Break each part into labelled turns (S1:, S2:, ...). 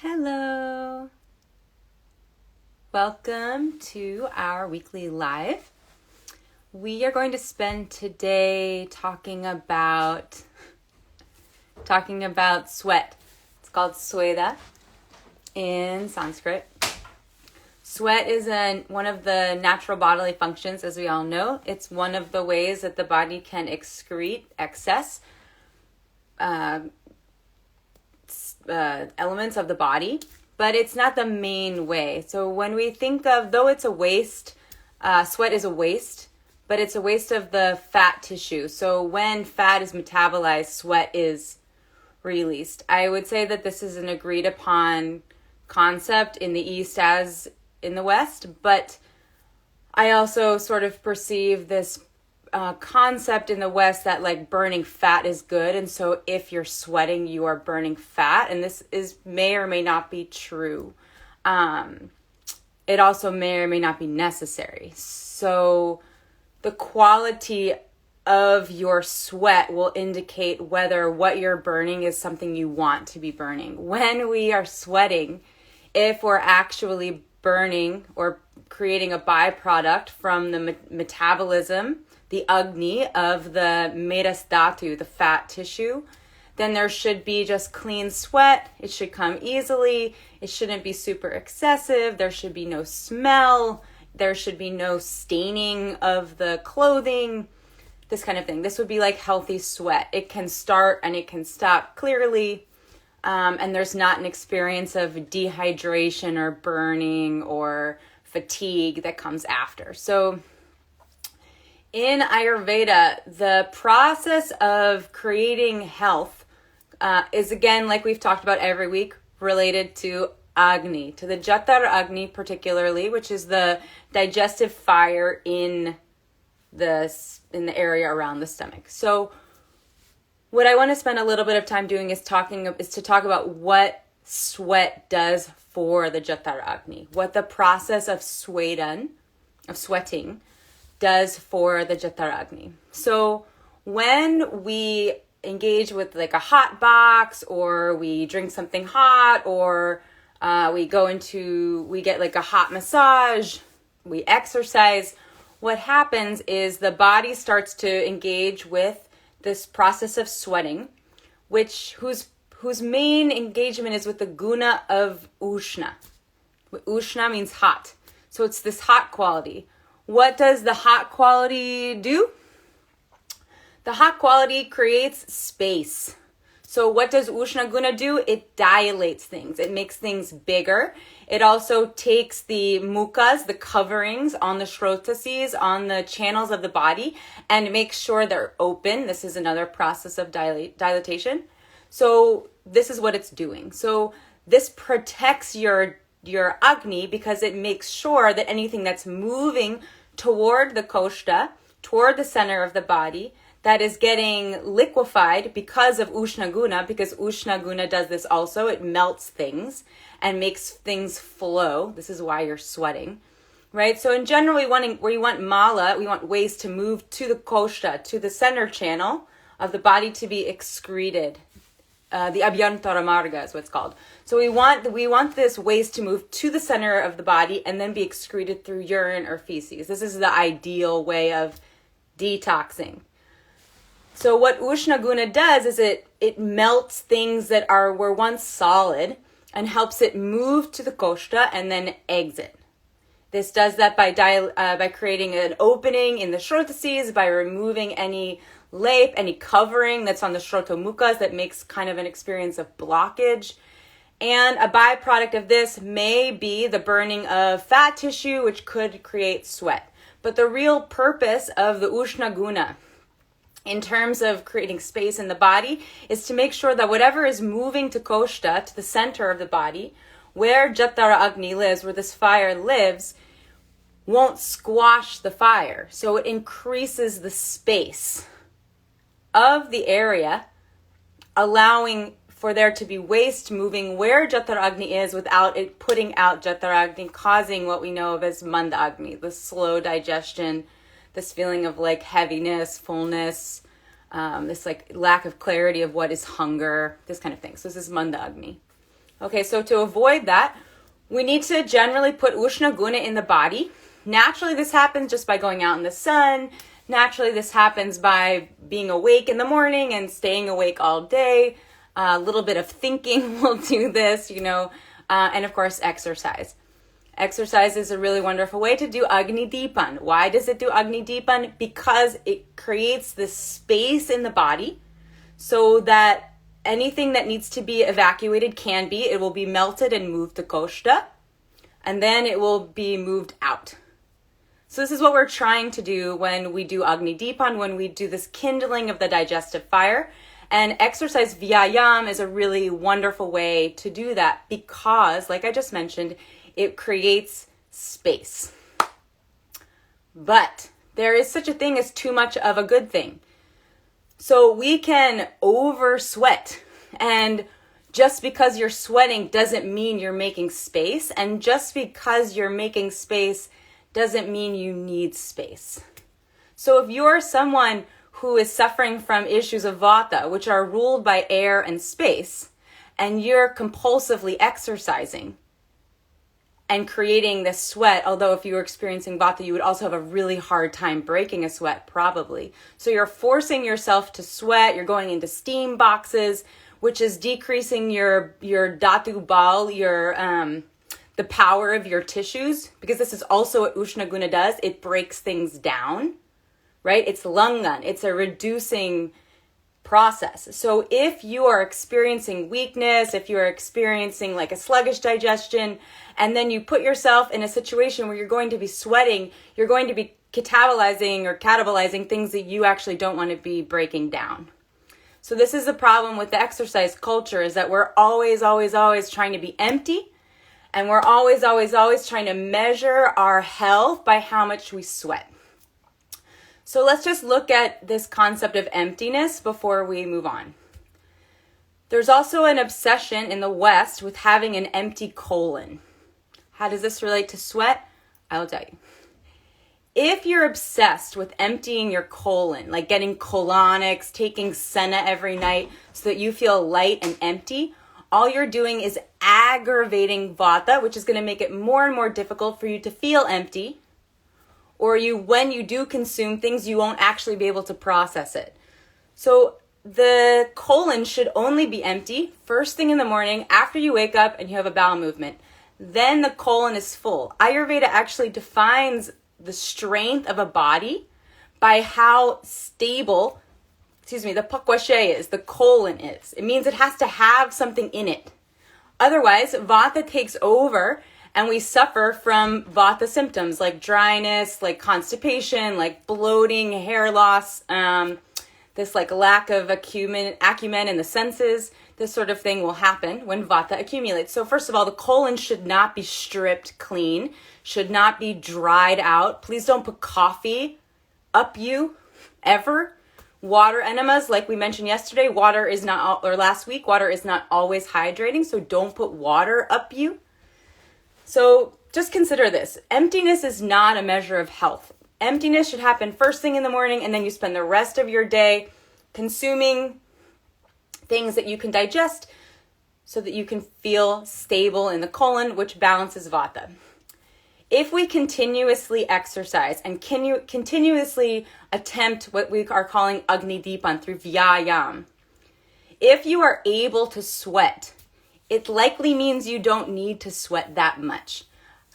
S1: Hello. Welcome to our weekly live. We are going to spend today talking about sweat. It's called Sveda in Sanskrit. Sweat is one of the natural bodily functions, as we all know. It's one of the ways that the body can excrete excess elements of the body, but it's not the main way. So when we think of, though it's a waste, sweat is a waste, but it's a waste of the fat tissue. So when fat is metabolized, sweat is released. I would say that this is an agreed upon concept in the East as in the West, but I also sort of perceive this concept in the West that like burning fat is good, and so if you're sweating, you are burning fat, and this may or may not be true. It also may or may not be necessary. So the quality of your sweat will indicate whether what you're burning is something you want to be burning. When we are sweating, if we're actually burning or creating a byproduct from the metabolism, the Agni of the medas dhatu, the fat tissue, then there should be just clean sweat. It should come easily. It shouldn't be super excessive. There should be no smell. There should be no staining of the clothing, this kind of thing. This would be like healthy sweat. It can start and it can stop clearly. And there's not an experience of dehydration or burning or fatigue that comes after. So in Ayurveda, the process of creating health is, again, like we've talked about every week, related to Agni, to the Agni particularly, which is the digestive fire in the area around the stomach. So what I want to spend a little bit of time doing is to talk about what sweat does for the Agni, what the process of sweating, does for the Agni. So when we engage with like a hot box, or we drink something hot, or we get like a hot massage, we exercise, what happens is the body starts to engage with this process of sweating, whose main engagement is with the guna of ushna. Ushna means hot. So it's this hot quality. What does the hot quality do? The hot quality creates space. So what does Ushna Guna do? It dilates things. It makes things bigger. It also takes the mukas, the coverings on the shrotasis, on the channels of the body, and makes sure they're open. This is another process of dilatation. So this is what it's doing. So this protects your Agni, because it makes sure that anything that's moving toward the koshta, toward the center of the body, that is getting liquefied because of Ushna Guna, because Ushna Guna does this also. It melts things and makes things flow. This is why you're sweating, right? So in general, we want mala, we want waste to move to the koshta, to the center channel of the body, to be excreted. The abhyantara marga is what it's called. So we want this waste to move to the center of the body and then be excreted through urine or feces. This is the ideal way of detoxing. So what Ushna Guna does is it melts things that were once solid and helps it move to the koshta and then exit. This does that by creating an opening in the shrotasis, by removing any lape, any covering that's on the shrotomukas that makes kind of an experience of blockage. And a byproduct of this may be the burning of fat tissue, which could create sweat. But the real purpose of the Ushna Guna, in terms of creating space in the body, is to make sure that whatever is moving to koshta, to the center of the body, where Jatara Agni lives, where this fire lives, won't squash the fire. So it increases the space of the area, allowing for there to be waste moving where Jatara Agni is without it putting out Jatara Agni, causing what we know of as Manda Agni, the slow digestion, this feeling of like heaviness, fullness, this like lack of clarity of what is hunger, this kind of thing. So this is Manda Agni. Okay, so to avoid that, we need to generally put Ushna Guna in the body. Naturally, this happens just by going out in the sun. Naturally, this happens by being awake in the morning and staying awake all day. A little bit of thinking will do this, and of course, exercise. Exercise is a really wonderful way to do Agni Dipan. Why does it do Agni Dipan? Because it creates this space in the body so that anything that needs to be evacuated can be. It will be melted and moved to koshta, and then it will be moved out. So this is what we're trying to do when we do Agni Dipan, when we do this kindling of the digestive fire. And exercise Vyayam is a really wonderful way to do that because, like I just mentioned, it creates space. But there is such a thing as too much of a good thing. So we can over sweat, and just because you're sweating doesn't mean you're making space, and just because you're making space doesn't mean you need space. So if you're someone who is suffering from issues of vata, which are ruled by air and space, and you're compulsively exercising and creating this sweat, although if you were experiencing vata, you would also have a really hard time breaking a sweat, probably. So you're forcing yourself to sweat, you're going into steam boxes, which is decreasing your dhatu bal, the power of your tissues, because this is also what Ushna Guna does. It breaks things down, right? It's langan. It's a reducing process. So if you are experiencing weakness, if you are experiencing like a sluggish digestion, and then you put yourself in a situation where you're going to be sweating, you're going to be catabolizing things that you actually don't want to be breaking down. So this is the problem with the exercise culture, is that we're always trying to be empty, and we're always trying to measure our health by how much we sweat. So let's just look at this concept of emptiness before we move on. There's also an obsession in the West with having an empty colon. How does this relate to sweat? I will tell you. If you're obsessed with emptying your colon, like getting colonics, taking senna every night so that you feel light and empty, all you're doing is aggravating vata, which is going to make it more and more difficult for you to feel empty. Or when you do consume things, you won't actually be able to process it. So the colon should only be empty first thing in the morning after you wake up and you have a bowel movement. Then the colon is full. Ayurveda actually defines the strength of a body by how stable, the pakwashe is, the colon is. It means it has to have something in it. Otherwise, vata takes over and we suffer from vata symptoms like dryness, like constipation, like bloating, hair loss, this like lack of acumen in the senses. This sort of thing will happen when vata accumulates. So first of all, the colon should not be stripped clean, should not be dried out. Please don't put coffee up you ever. Water enemas, like we mentioned yesterday, last week, water is not always hydrating, so don't put water up you. So just consider this. Emptiness is not a measure of health. Emptiness should happen first thing in the morning, and then you spend the rest of your day consuming things that you can digest so that you can feel stable in the colon, which balances vata. If we continuously exercise and continuously attempt what we are calling Agni Dipan through Vyayam, if you are able to sweat, it likely means you don't need to sweat that much.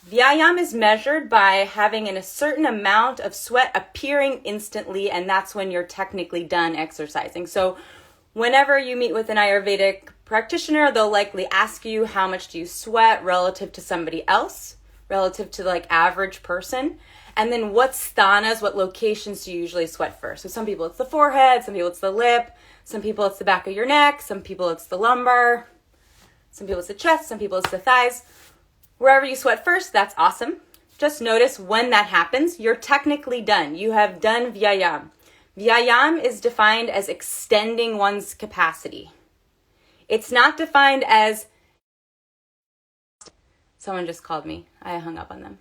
S1: Vyayam is measured by having a certain amount of sweat appearing instantly, and that's when you're technically done exercising. So whenever you meet with an Ayurvedic practitioner, they'll likely ask you how much do you sweat relative to somebody else, relative to like average person, and then what sthanas, what locations do you usually sweat first? So some people it's the forehead, some people it's the lip, some people it's the back of your neck, some people it's the lumbar, some people it's the chest, some people it's the thighs. Wherever you sweat first, that's awesome. Just notice when that happens, you're technically done. You have done Vyayam. Vyayam is defined as extending one's capacity. It's not defined as... Someone just called me. I hung up on them.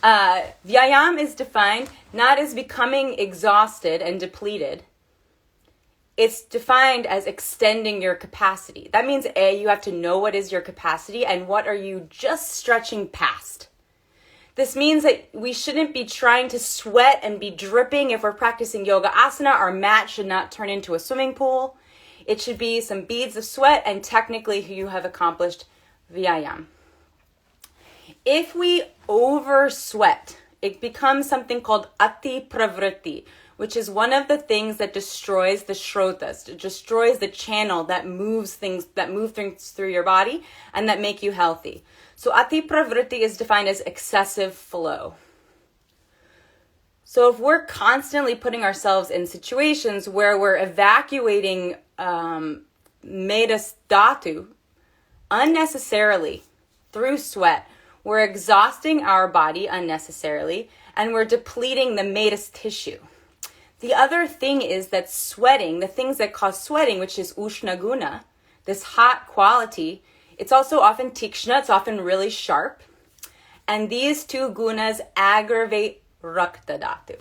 S1: Vyayam is defined not as becoming exhausted and depleted. it's defined as extending your capacity. That means you have to know what is your capacity and what are you just stretching past. This means that we shouldn't be trying to sweat and be dripping. If we're practicing yoga asana, our mat should not turn into a swimming pool. It should be some beads of sweat, and technically you have accomplished Vyayam. If we over sweat, it becomes something called ati pravritti, which is one of the things that destroys the shrotas. It destroys the channel that move things through your body and that make you healthy. So ati pravritti is defined as excessive flow. So if we're constantly putting ourselves in situations where we're evacuating medas dhatu unnecessarily through sweat, we're exhausting our body unnecessarily, and we're depleting the medas tissue. The other thing is that sweating, the things that cause sweating, which is ushna guna, this hot quality, it's also often tikshna, it's often really sharp. And these two gunas aggravate rakta dhatu.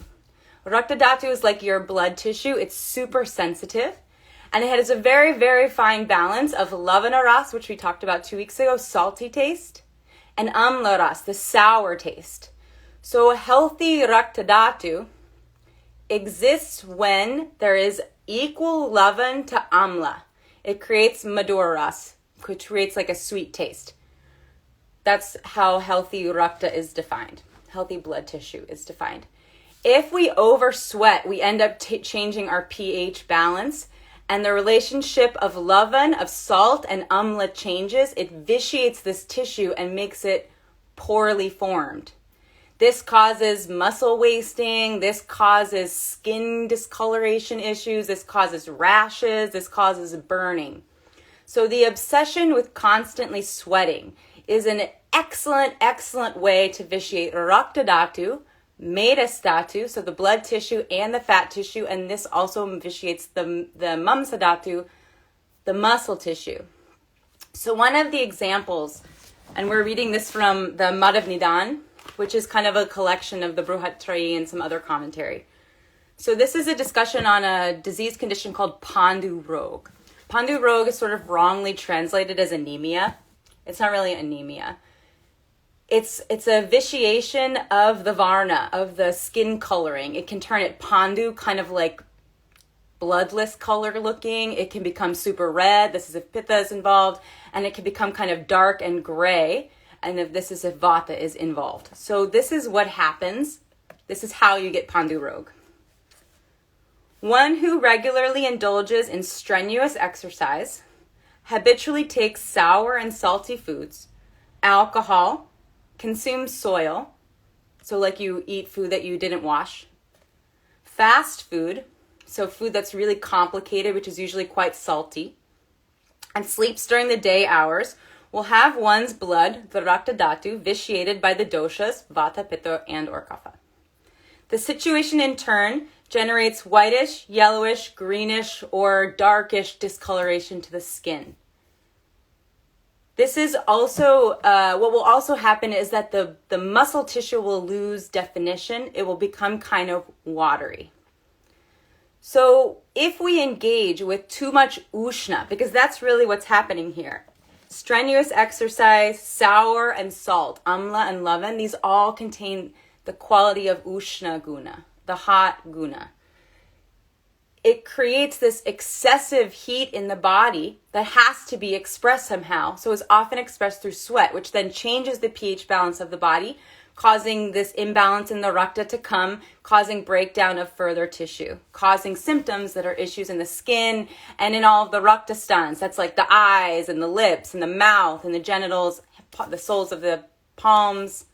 S1: Rakta dhatu is like your blood tissue. It's super sensitive. And it has a very, very fine balance of lavana ras, which we talked about 2 weeks ago, salty taste, and amla ras, the sour taste. So a healthy rakta dhatu exists when there is equal lavan to amla. It creates madhura ras, which creates like a sweet taste. That's how healthy rakta is defined. Healthy blood tissue is defined. If we over sweat, we end up changing our pH balance, and the relationship of lavan, of salt, and amla changes. It vitiates this tissue and makes it poorly formed. This causes muscle wasting. This causes skin discoloration issues. This causes rashes. This causes burning. So the obsession with constantly sweating is an excellent, excellent way to vitiate rakta dhatu, medas dhatu, so the blood tissue and the fat tissue, and this also vitiates the mamsa dhatu, the muscle tissue. So one of the examples, and we're reading this from the Madhav Nidan, which is kind of a collection of the Bruhat Trayi and some other commentary. So this is a discussion on a disease condition called Pandu Rog. Pandu Rog is sort of wrongly translated as anemia. It's not really anemia. It's a vitiation of the varna, of the skin coloring. It can turn it pandu, kind of like bloodless color looking. It can become super red. This is if pitta is involved. And it can become kind of dark and gray. And if this is if vata is involved. So this is what happens. This is how you get Pandu Rog. One who regularly indulges in strenuous exercise, habitually takes sour and salty foods, alcohol, consumes soil, so like you eat food that you didn't wash, fast food, so food that's really complicated, which is usually quite salty, and sleeps during the day hours, will have one's blood, the rakta dhatu, vitiated by the doshas, vata, pitta, and or kapha. The situation in turn generates whitish, yellowish, greenish, or darkish discoloration to the skin. This is also, what will also happen is that the muscle tissue will lose definition. It will become kind of watery. So if we engage with too much ushna, because that's really what's happening here, strenuous exercise, sour and salt, amla and lavan, these all contain the quality of ushna guna, the hot guna. It creates this excessive heat in the body that has to be expressed somehow. So it's often expressed through sweat, which then changes the pH balance of the body, causing this imbalance in the rakta to come, causing breakdown of further tissue, causing symptoms that are issues in the skin and in all of the rakta stans. That's like the eyes and the lips and the mouth and the genitals, the soles of the palms.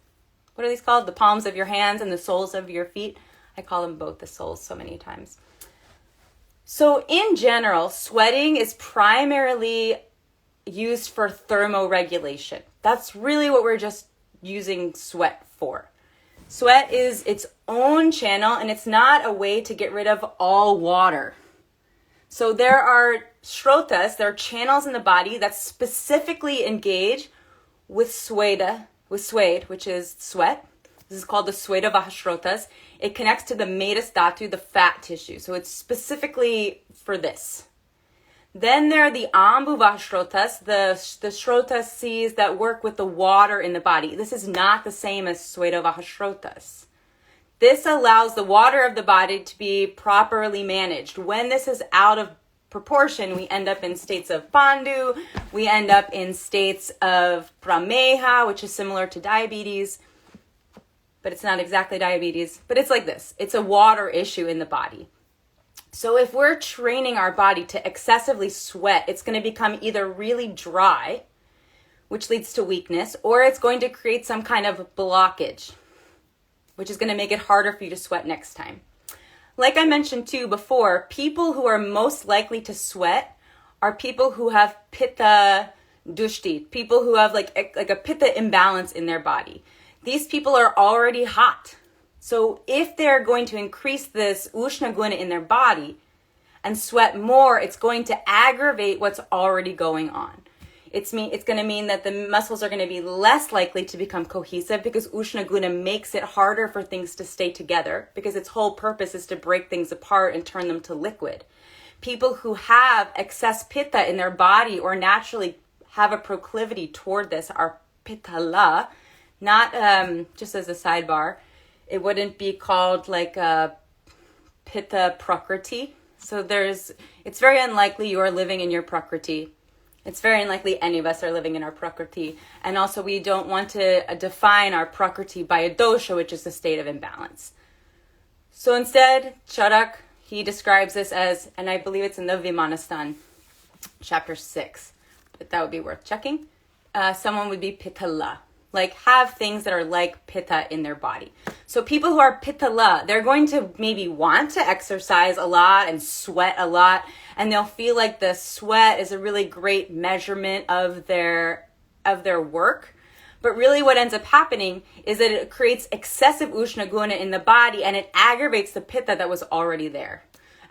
S1: What are these called? The palms of your hands and the soles of your feet. I call them both the soles so many times. So in general, sweating is primarily used for thermoregulation. That's really what we're just using sweat for. Sweat is its own channel, and it's not a way to get rid of all water. So there are shrotas, there are channels in the body that specifically engage with Sveda, which is sweat. This is called the Sveda Vahashrotas. It connects to the medas dhatu, the fat tissue. So it's specifically for this. Then there are the ambu vahashrotas, the shrotas that work with the water in the body. This is not the same as Sveda Vahashrotas. This allows the water of the body to be properly managed. When this is out of proportion, we end up in states of bandhu, we end up in states of prameha, which is similar to diabetes, but it's not exactly diabetes, but it's like this. It's a water issue in the body. So if we're training our body to excessively sweat, it's going to become either really dry, which leads to weakness, or it's going to create some kind of blockage, which is going to make it harder for you to sweat next time. Like I mentioned too before, people who are most likely to sweat are people who have pitta dushti, people who have like a pitta imbalance in their body. These people are already hot. So if they're going to increase this ushna guna in their body and sweat more, it's going to aggravate what's already going on. It's going to mean that the muscles are going to be less likely to become cohesive because ushna guna makes it harder for things to stay together because its whole purpose is to break things apart and turn them to liquid. People who have excess pitta in their body or naturally have a proclivity toward this are pittala, not just as a sidebar. It wouldn't be called like a pitta prakriti. So it's very unlikely you are living in your prakriti. It's very unlikely any of us are living in our prakriti. And also we don't want to define our prakriti by a doṣa, which is a state of imbalance. So instead, Charak, he describes this as, and I believe it's in the Vimanastan, chapter 6, but that would be worth checking. Someone would be pittala. Like have things that are like pitta in their body. So people who are pittala, they're going to maybe want to exercise a lot and sweat a lot, and they'll feel like the sweat is a really great measurement of their work. But really what ends up happening is that it creates excessive ushna guna in the body and it aggravates the pitta that was already there.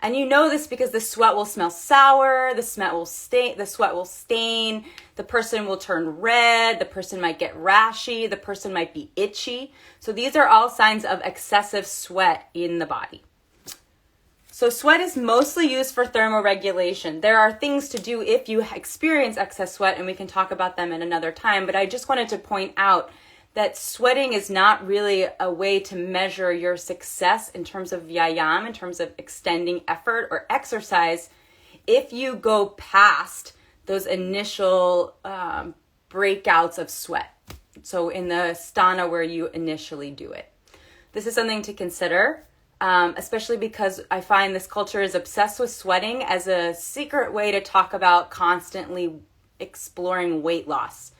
S1: And you know this because the sweat will smell sour, the sweat will stain, the person will turn red, the person might get rashy, the person might be itchy. So these are all signs of excessive sweat in the body. So sweat is mostly used for thermoregulation. There are things to do if you experience excess sweat, and we can talk about them in another time, but I just wanted to point out that sweating is not really a way to measure your success in terms of Vyayam, in terms of extending effort or exercise, if you go past those initial breakouts of sweat. So in the sthana where you initially do it. This is something to consider, especially because I find this culture is obsessed with sweating as a secret way to talk about constantly exploring weight loss.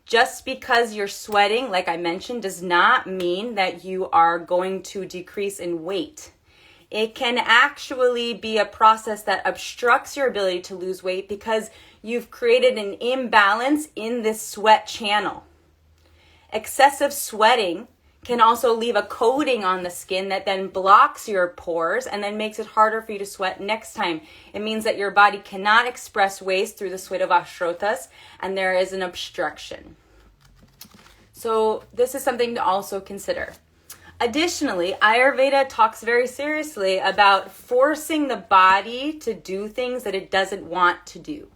S1: Just because you're sweating, like I mentioned, does not mean that you are going to decrease in weight. It can actually be a process that obstructs your ability to lose weight because you've created an imbalance in this sweat channel. Excessive sweating can also leave a coating on the skin that then blocks your pores and then makes it harder for you to sweat next time. It means that your body cannot express waste through the Sveda Vahashrotas and there is an obstruction. So this is something to also consider. Additionally, Ayurveda talks very seriously about forcing the body to do things that it doesn't want to do.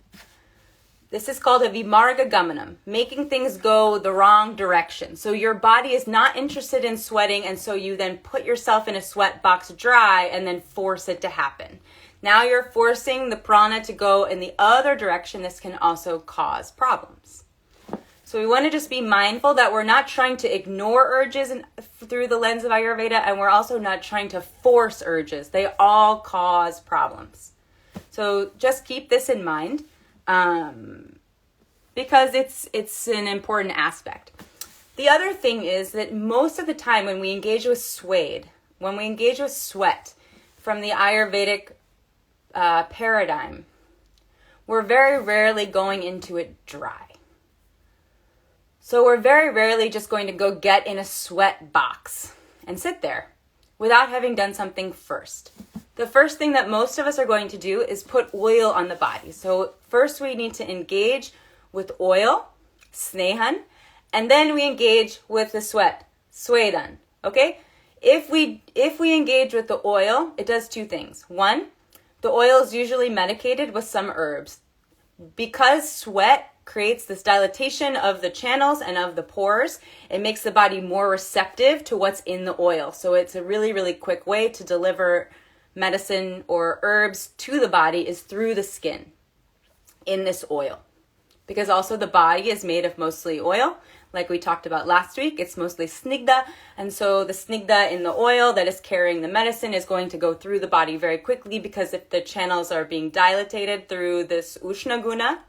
S1: This is called a vimarga gamanam, making things go the wrong direction. So your body is not interested in sweating, and so you then put yourself in a sweat box dry and then force it to happen. Now you're forcing the prana to go in the other direction. This can also cause problems. So we want to just be mindful that we're not trying to ignore urges through the lens of Ayurveda, and we're also not trying to force urges. They all cause problems. So just keep this in mind. Because it's an important aspect. The other thing is that most of the time when we engage with sweat from the Ayurvedic paradigm, we're very rarely going into it dry. So we're very rarely just going to go get in a sweat box and sit there without having done something first. The first thing that most of us are going to do is put oil on the body. So first we need to engage with oil, snehan, and then we engage with the sweat, Svedan, okay? If we engage with the oil, it does two things. One, the oil is usually medicated with some herbs. Because sweat creates this dilatation of the channels and of the pores, it makes the body more receptive to what's in the oil. So it's a really, really quick way to deliver medicine or herbs to the body is through the skin in this oil. Because also the body is made of mostly oil. Like we talked about last week, it's mostly snigdha. And so the snigdha in the oil that is carrying the medicine is going to go through the body very quickly, because if the channels are being dilated through this ushna guna,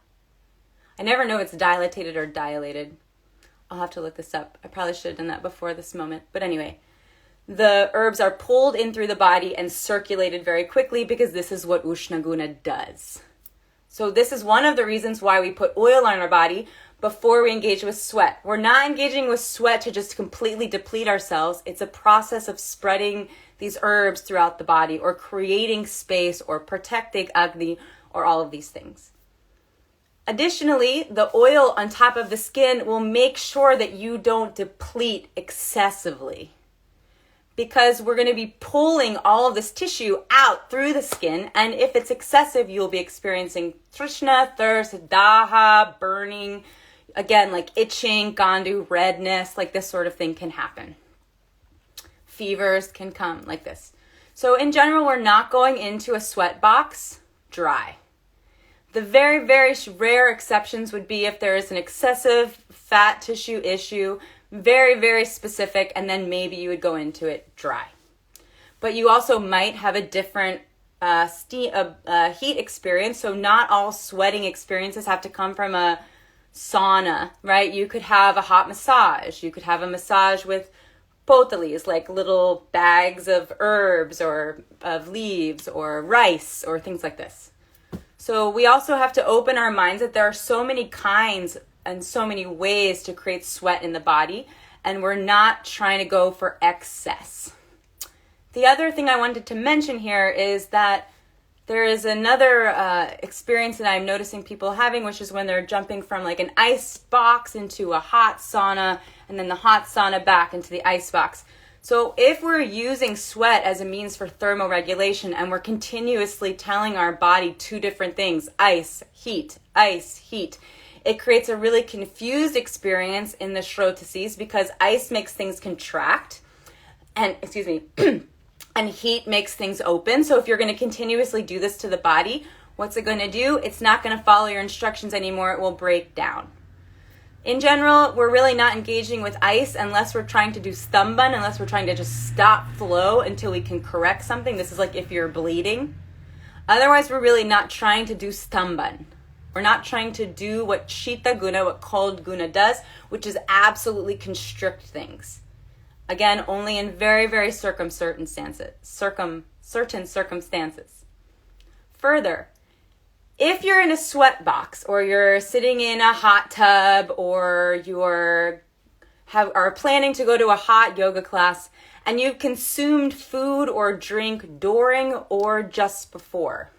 S1: I never know if it's dilated or dilated. I'll have to look this up. I probably should have done that before this moment. But anyway, the herbs are pulled in through the body and circulated very quickly, because this is what ushna guna does. So this is one of the reasons why we put oil on our body before we engage with sweat. We're not engaging with sweat to just completely deplete ourselves. It's a process of spreading these herbs throughout the body, or creating space, or protecting Agni, or all of these things. Additionally, the oil on top of the skin will make sure that you don't deplete excessively, because we're going to be pulling all of this tissue out through the skin. And if it's excessive, you'll be experiencing trishna, thirst, daha, burning, again, like itching, gandu, redness, like this sort of thing can happen. Fevers can come like this. So in general, we're not going into a sweat box dry. The very, very rare exceptions would be if there is an excessive fat tissue issue, very, very specific, and then maybe you would go into it dry. But you also might have a different heat experience, so not all sweating experiences have to come from a sauna, right? You could have a hot massage. You could have a massage with potalis, like little bags of herbs or of leaves or rice or things like this. So we also have to open our minds that there are so many kinds and so many ways to create sweat in the body, and we're not trying to go for excess. The other thing I wanted to mention here is that there is another experience that I'm noticing people having, which is when they're jumping from like an ice box into a hot sauna, and then the hot sauna back into the ice box. So if we're using sweat as a means for thermoregulation, and we're continuously telling our body two different things, ice, heat, it creates a really confused experience in the shrotases, because ice makes things contract, and and heat makes things open. So if you're going to continuously do this to the body, what's it going to do? It's not going to follow your instructions anymore. It will break down. In general, we're really not engaging with ice unless we're trying to do stamban, unless we're trying to just stop flow until we can correct something. This is like if you're bleeding. Otherwise, we're really not trying to do stamban. We're not trying to do what shita guna, what cold guna does, which is absolutely constrict things. Again, only in very, very certain circumstances. Further, if you're in a sweat box, or you're sitting in a hot tub, or are planning to go to a hot yoga class, and you've consumed food or drink during or just before,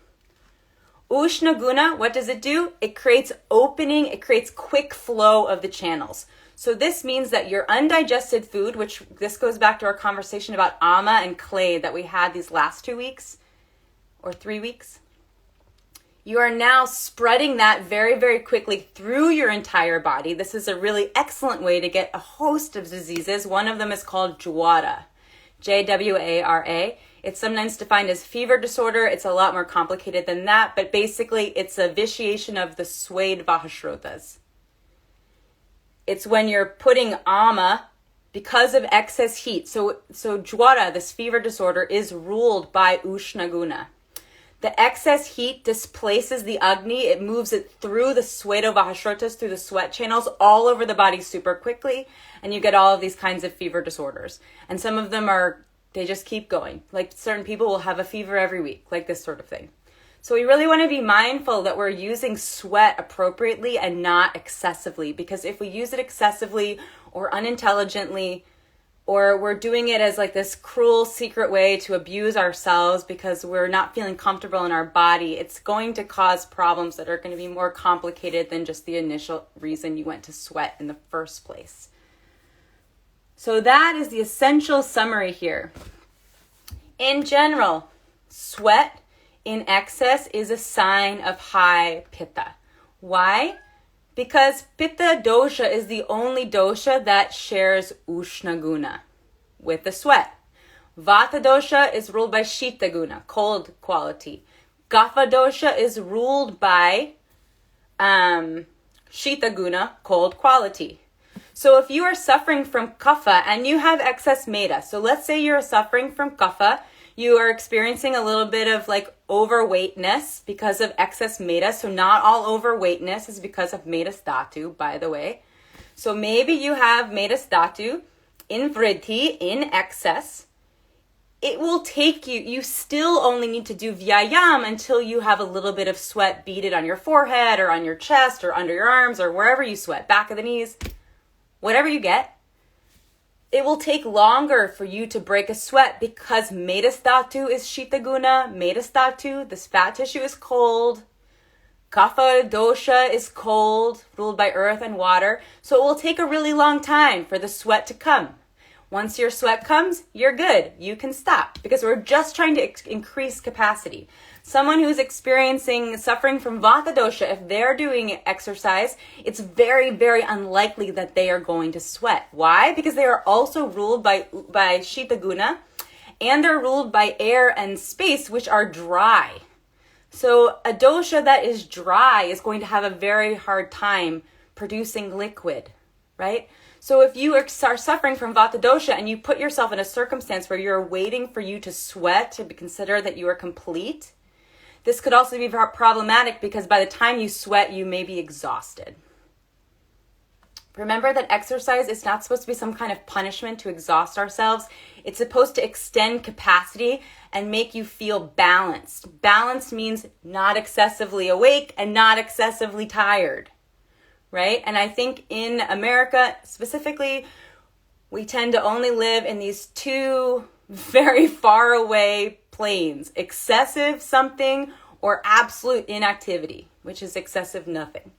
S1: Ushna guna, what does it do? It creates opening, it creates quick flow of the channels. So this means that your undigested food, which this goes back to our conversation about ama and kleda that we had these last 2 weeks or 3 weeks, you are now spreading that very, very quickly through your entire body. This is a really excellent way to get a host of diseases. One of them is called jwara, Jwara. It's sometimes defined as fever disorder. It's a lot more complicated than that, but basically it's a vitiation of the Sveda vahashrotas. It's when you're putting ama because of excess heat. So jwara, this fever disorder, is ruled by ushna guna. The excess heat displaces the Agni. It moves it through the Sveda vahashrotas, through the sweat channels, all over the body super quickly, and you get all of these kinds of fever disorders. And some of them they just keep going. Like certain people will have a fever every week, like this sort of thing. So we really want to be mindful that we're using sweat appropriately and not excessively, because if we use it excessively or unintelligently, or we're doing it as like this cruel secret way to abuse ourselves because we're not feeling comfortable in our body, it's going to cause problems that are going to be more complicated than just the initial reason you went to sweat in the first place. So that is the essential summary here. In general, sweat in excess is a sign of high pitta. Why? Because pitta dosha is the only dosha that shares ushna guna with the sweat. Vata dosha is ruled by shita guna, cold quality. Kapha dosha is ruled by shita guna, cold quality. So if you are suffering from kapha and you have excess medas, so let's say you're suffering from kapha, you are experiencing a little bit of like overweightness because of excess medas. So not all overweightness is because of medas dhatu, by the way. So maybe you have medas dhatu in vriddhi, in excess. It will take you still only need to do Vyayam until you have a little bit of sweat beaded on your forehead or on your chest or under your arms or wherever you sweat, back of the knees, whatever you get. It will take longer for you to break a sweat because medas dhatu is shita guna, medas dhatu, this fat tissue is cold, kapha dosha is cold, ruled by earth and water, so it will take a really long time for the sweat to come. Once your sweat comes, you're good. You can stop because we're just trying to increase capacity. Someone who's suffering from vata dosha, if they're doing exercise, it's very, very unlikely that they are going to sweat. Why? Because they are also ruled by shita guna, and they're ruled by air and space, which are dry. So a dosha that is dry is going to have a very hard time producing liquid, right? So if you are suffering from vata dosha and you put yourself in a circumstance where you're waiting for you to sweat to consider that you are complete, this could also be problematic because by the time you sweat, you may be exhausted. Remember that exercise is not supposed to be some kind of punishment to exhaust ourselves. It's supposed to extend capacity and make you feel balanced. Balance means not excessively awake and not excessively tired, right? And I think in America specifically, we tend to only live in these two very far away planes, excessive something or absolute inactivity, which is excessive nothing.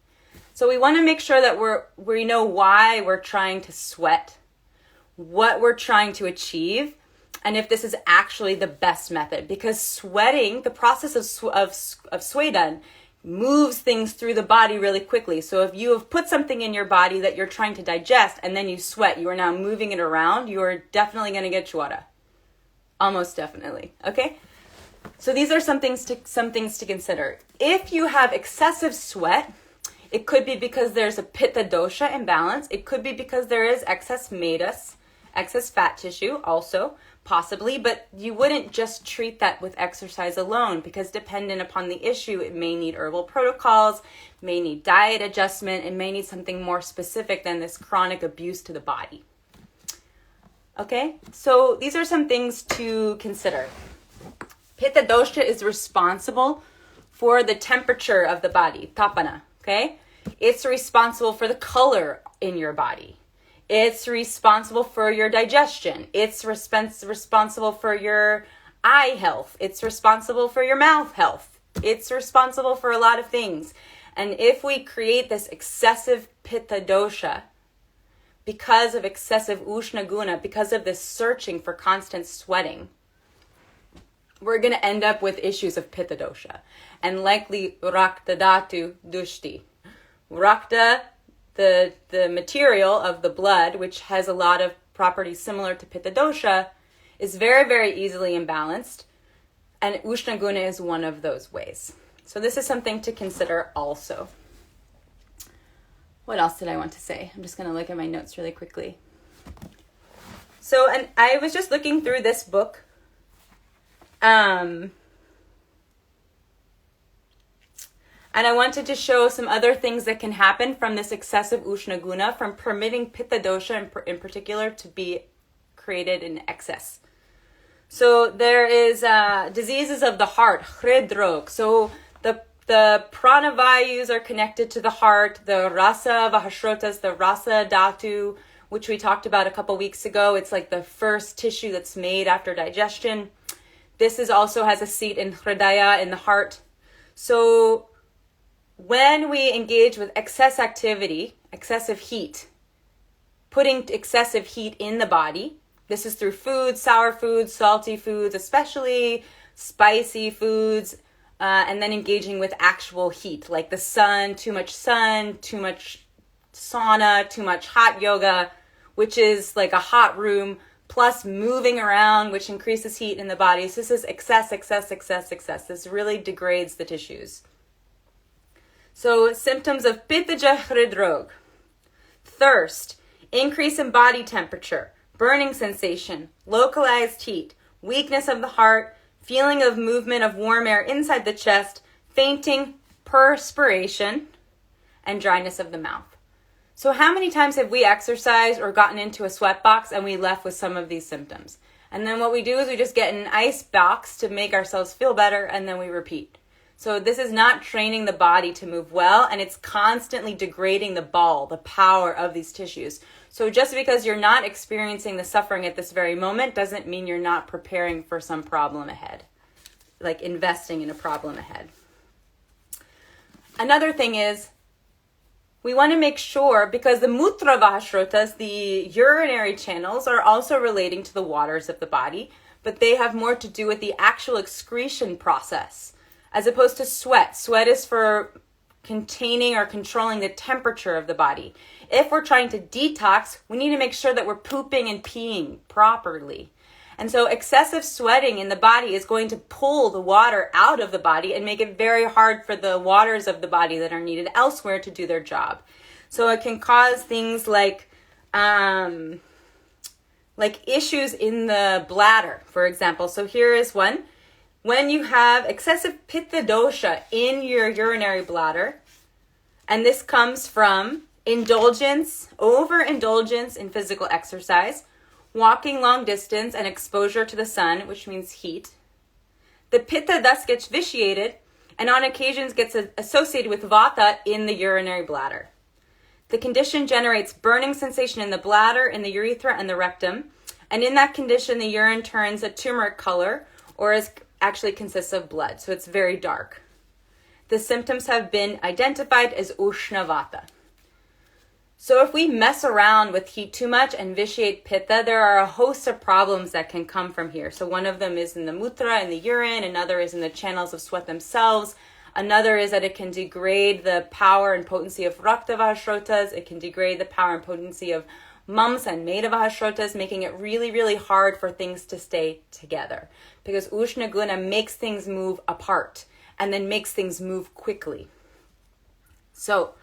S1: So we want to make sure that we know why we're trying to sweat, what we're trying to achieve, and if this is actually the best method. Because sweating, the process of Sveda, moves things through the body really quickly. So if you have put something in your body that you're trying to digest and then you sweat, you are now moving it around, you are definitely going to get chwara. Almost definitely. Okay? So these are some things to consider. If you have excessive sweat, it could be because there's a pitta dosha imbalance. It could be because there is excess medas, excess fat tissue also, possibly, but you wouldn't just treat that with exercise alone because dependent upon the issue, it may need herbal protocols, may need diet adjustment, it may need something more specific than this chronic abuse to the body. Okay, so these are some things to consider. Pitta dosha is responsible for the temperature of the body, tapana, okay? It's responsible for the color in your body. It's responsible for your digestion. It's responsible for your eye health. It's responsible for your mouth health. It's responsible for a lot of things. And if we create this excessive pitta dosha because of excessive ushna guna, because of this searching for constant sweating, we're going to end up with issues of pitta dosha and likely rakta dhatu dushti. Rakta, the material of the blood, which has a lot of properties similar to pitta dosha, is very, very easily imbalanced. And ushna guna is one of those ways. So this is something to consider also. What else did I want to say? I'm just going to look at my notes really quickly. So, and I was just looking through this book. And I wanted to show some other things that can happen from this excessive ushna guna, from permitting pitta dosha in particular to be created in excess. So there is diseases of the heart, hridrog. So the pranavayus are connected to the heart, the rasa vahashrotas, the rasa dhatu, which we talked about a couple weeks ago. It's like the first tissue that's made after digestion. This also has a seat in hridaya, in the heart. So when we engage with excess activity, excessive heat, putting excessive heat in the body. This is through food, sour foods, salty foods, especially spicy foods, and then engaging with actual heat, like the sun, too much sauna, too much hot yoga, which is like a hot room, plus moving around, which increases heat in the body. So this is excess. This really degrades the tissues. So symptoms of pitta hridrog: thirst, increase in body temperature, burning sensation, localized heat, weakness of the heart, feeling of movement of warm air inside the chest, fainting, perspiration, and dryness of the mouth. So how many times have we exercised or gotten into a sweat box and we left with some of these symptoms? And then what we do is we just get an ice box to make ourselves feel better, and then we repeat. So this is not training the body to move well, and it's constantly degrading the power of these tissues. So just because you're not experiencing the suffering at this very moment doesn't mean you're not preparing for some problem ahead, like investing in a problem ahead. Another thing is, we want to make sure, because the mutra vahashrotas, the urinary channels, are also relating to the waters of the body, but they have more to do with the actual excretion process, as opposed to sweat. Sweat is for containing or controlling the temperature of the body. If we're trying to detox, we need to make sure that we're pooping and peeing properly. And so excessive sweating in the body is going to pull the water out of the body and make it very hard for the waters of the body that are needed elsewhere to do their job. So it can cause things like issues in the bladder, for example. So here is one. When you have excessive pitta dosha in your urinary bladder, and this comes from overindulgence in physical exercise, walking long distance, and exposure to the sun, which means heat. The pitta thus gets vitiated and on occasions gets associated with vata in the urinary bladder. The condition generates burning sensation in the bladder, in the urethra, and the rectum. And in that condition, the urine turns a turmeric color, or actually consists of blood. So it's very dark. The symptoms have been identified as ushna vata. So if we mess around with heat too much and vitiate pitta, there are a host of problems that can come from here. So one of them is in the mutra, in the urine. Another is in the channels of sweat themselves. Another is that it can degrade the power and potency of rakta vahashrotas. It can degrade the power and potency of mams and meda vahashrotas, making it really, really hard for things to stay together. Because ushna guna makes things move apart and then makes things move quickly. So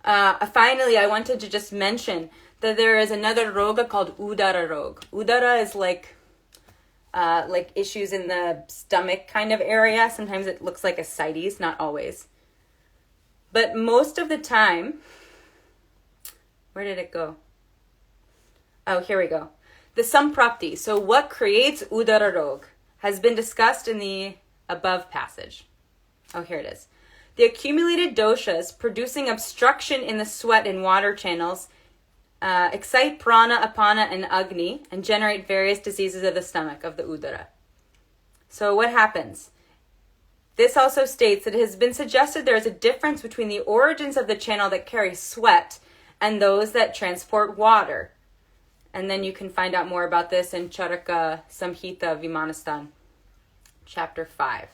S1: finally, I wanted to just mention that there is another roga called udara rog. Udara is like issues in the stomach kind of area. Sometimes it looks like ascites, not always. But most of the time, where did it go? Oh, here we go. The samprapti. So what creates udara rog has been discussed in the above passage. Oh, here it is. The accumulated doshas producing obstruction in the sweat and water channels excite prana, apana, and agni and generate various diseases of the stomach, of the udara. So what happens? This also states that it has been suggested there is a difference between the origins of the channel that carry sweat and those that transport water. And then you can find out more about this in Charaka Samhita Vimanastan, chapter 5.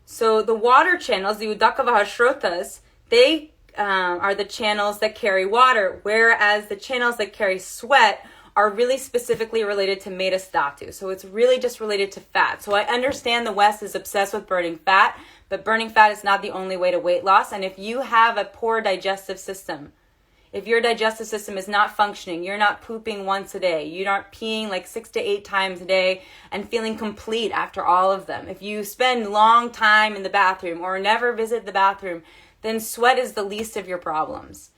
S1: So the water channels, the udaka vahashrotas, they are the channels that carry water, whereas the channels that carry sweat are really specifically related to medas dhatu. So it's really just related to fat. So I understand the West is obsessed with burning fat, but burning fat is not the only way to weight loss. And if you have a poor digestive system, if your digestive system is not functioning, you're not pooping once a day, you're not peeing like 6 to 8 times a day and feeling complete after all of them, if you spend long time in the bathroom or never visit the bathroom, then sweat is the least of your problems.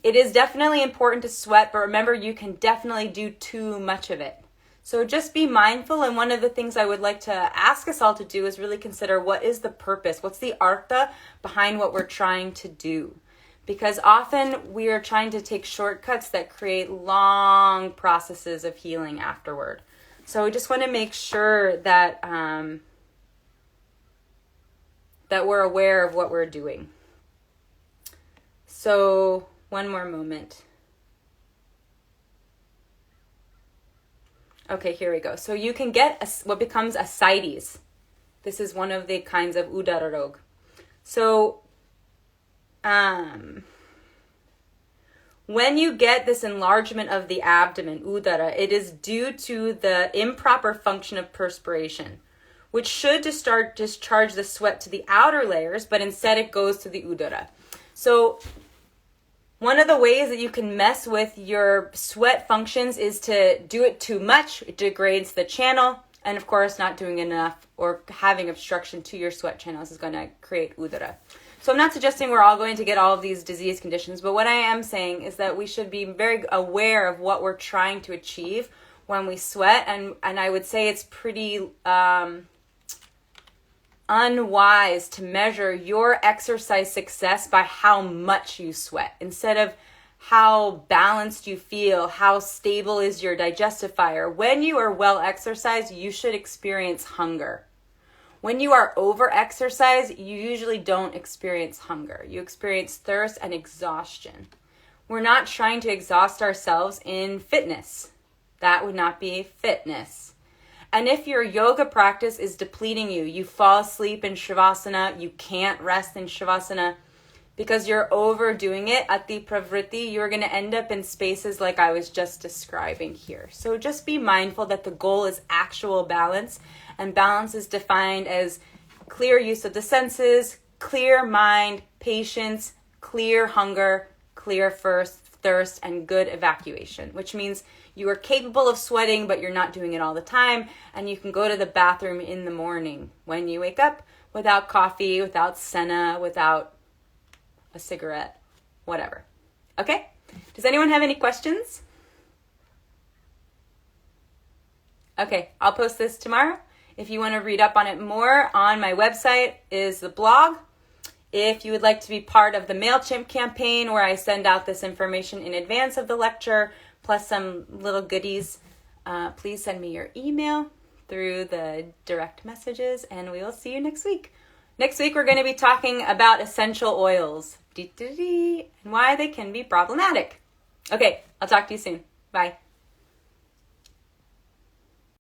S1: It is definitely important to sweat, but remember, you can definitely do too much of it. So just be mindful, and one of the things I would like to ask us all to do is really consider, what is the purpose? What's the artha behind what we're trying to do? Because often we are trying to take shortcuts that create long processes of healing afterward. So we just want to make sure that that we're aware of what we're doing. So one more moment. Okay, here we go. So you can get what becomes ascites. This is one of the kinds of udara rog. So when you get this enlargement of the abdomen, udara, it is due to the improper function of perspiration, which should discharge the sweat to the outer layers, but instead it goes to the udara. So one of the ways that you can mess with your sweat functions is to do it too much. It degrades the channel. And of course, not doing enough or having obstruction to your sweat channels is going to create udara. So I'm not suggesting we're all going to get all of these disease conditions, but what I am saying is that we should be very aware of what we're trying to achieve when we sweat. And I would say it's pretty unwise to measure your exercise success by how much you sweat instead of how balanced you feel, how stable is your digestive fire. When you are well exercised, you should experience hunger. When you are over-exercised, you usually don't experience hunger. You experience thirst and exhaustion. We're not trying to exhaust ourselves in fitness. That would not be fitness. And if your yoga practice is depleting you, you fall asleep in Shavasana, you can't rest in Shavasana, because you're overdoing it, ati pravritti, you're going to end up in spaces like I was just describing here. So just be mindful that the goal is actual balance, and balance is defined as clear use of the senses, clear mind, patience, clear hunger, clear thirst, and good evacuation, which means you are capable of sweating, but you're not doing it all the time, and you can go to the bathroom in the morning when you wake up without coffee, without senna, without a cigarette, whatever. Okay? Does anyone have any questions? Okay, I'll post this tomorrow. If you want to read up on it more, on my website is the blog. If you would like to be part of the MailChimp campaign where I send out this information in advance of the lecture, plus some little goodies, please send me your email through the direct messages, and we will see you next week. Next week, we're going to be talking about essential oils and why they can be problematic. Okay, I'll talk to you soon. Bye.